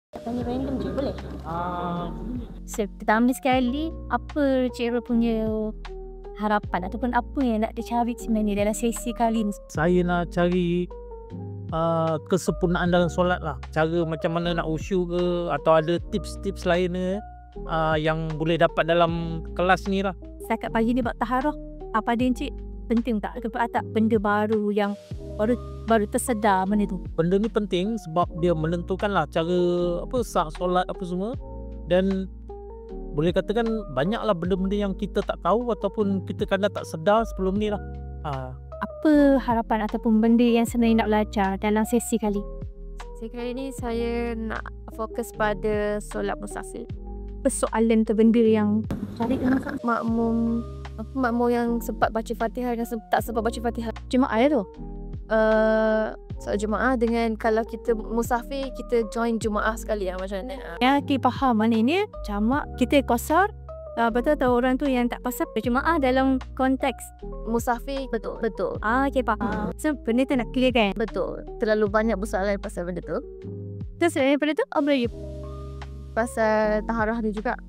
Tanya random je boleh? Pertama sekali, apa Cik Ro punya harapan ataupun apa yang nak dicari sebenarnya dalam sesi kali ni? Saya nak cari kesempurnaan dalam solat lah. Cara macam mana nak khusyuk ke, atau ada tips-tips lain ke yang boleh dapat dalam kelas ni lah. Setakat pagi ni bab taharah, apa ada Encik penting tak? Ataupun tak benda baru yang baru tersedar benda tu? Benda ni penting sebab dia menentukan lah cara sah solat apa semua. Dan boleh katakan banyaklah benda-benda yang kita tak tahu ataupun kita kadang tak sedar sebelum ni lah. Apa harapan ataupun benda yang sebenarnya nak belajar dalam sesi kali? Sesi kali ni saya nak fokus pada solat musafir. Persoalan tu benda yang cari makmum yang sempat baca Fatihah dan tak sempat baca Fatihah. jemaah tu. Solat Jumaat dengan kalau kita musafir, kita join Jumaah sekali lah macam mana. Yang kita faham maknanya jamak kita qasar. Betul tahu orang tu yang tak pasal berjemaah dalam konteks Musafir betul. okay, faham. So benda tu nak clear kan? Betul. Terlalu banyak persoalan pasal benda tu. Terus daripada tu apa lagi? Pasal taharah ni juga.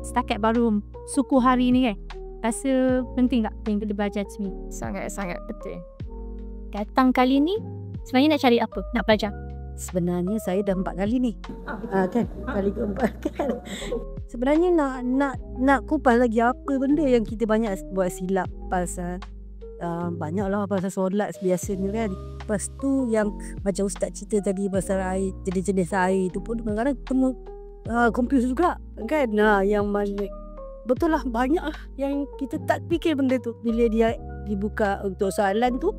Setakat baru suku hari ni kan, rasa penting tak yang kita belajar sini? Sangat-sangat penting. Datang kali ni sebenarnya nak cari apa? Nak belajar? Sebenarnya saya dah 4 kali ni. Kan? Kali keempat kan. Sebenarnya nak kupas lagi apa benda yang kita banyak buat silap pasal banyaklah pasal solat biasanya kan. Lepas tu yang macam ustaz cerita tadi pasal air, jenis-jenis air tu pun kadang-kadang temu confuse juga kan. Yang mana betul lah, banyak lah yang kita tak fikir benda tu. Bila dia dibuka untuk soalan tu,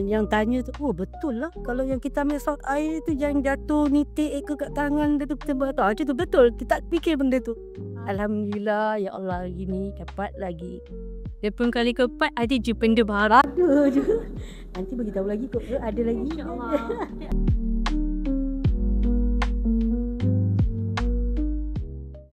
yang tanya tu, oh betul lah kalau yang kita ambil saut air tu yang jatuh nitik ke kat tangan dia tu, kita tahu macam tu betul, kita tak fikir benda tu. Alhamdulillah, ya Allah, hari ni dapat lagi. Dia pun kali keempat ada je benda baru. Ada je. Nanti bagi tahu lagi kot, ada lagi. InsyaAllah.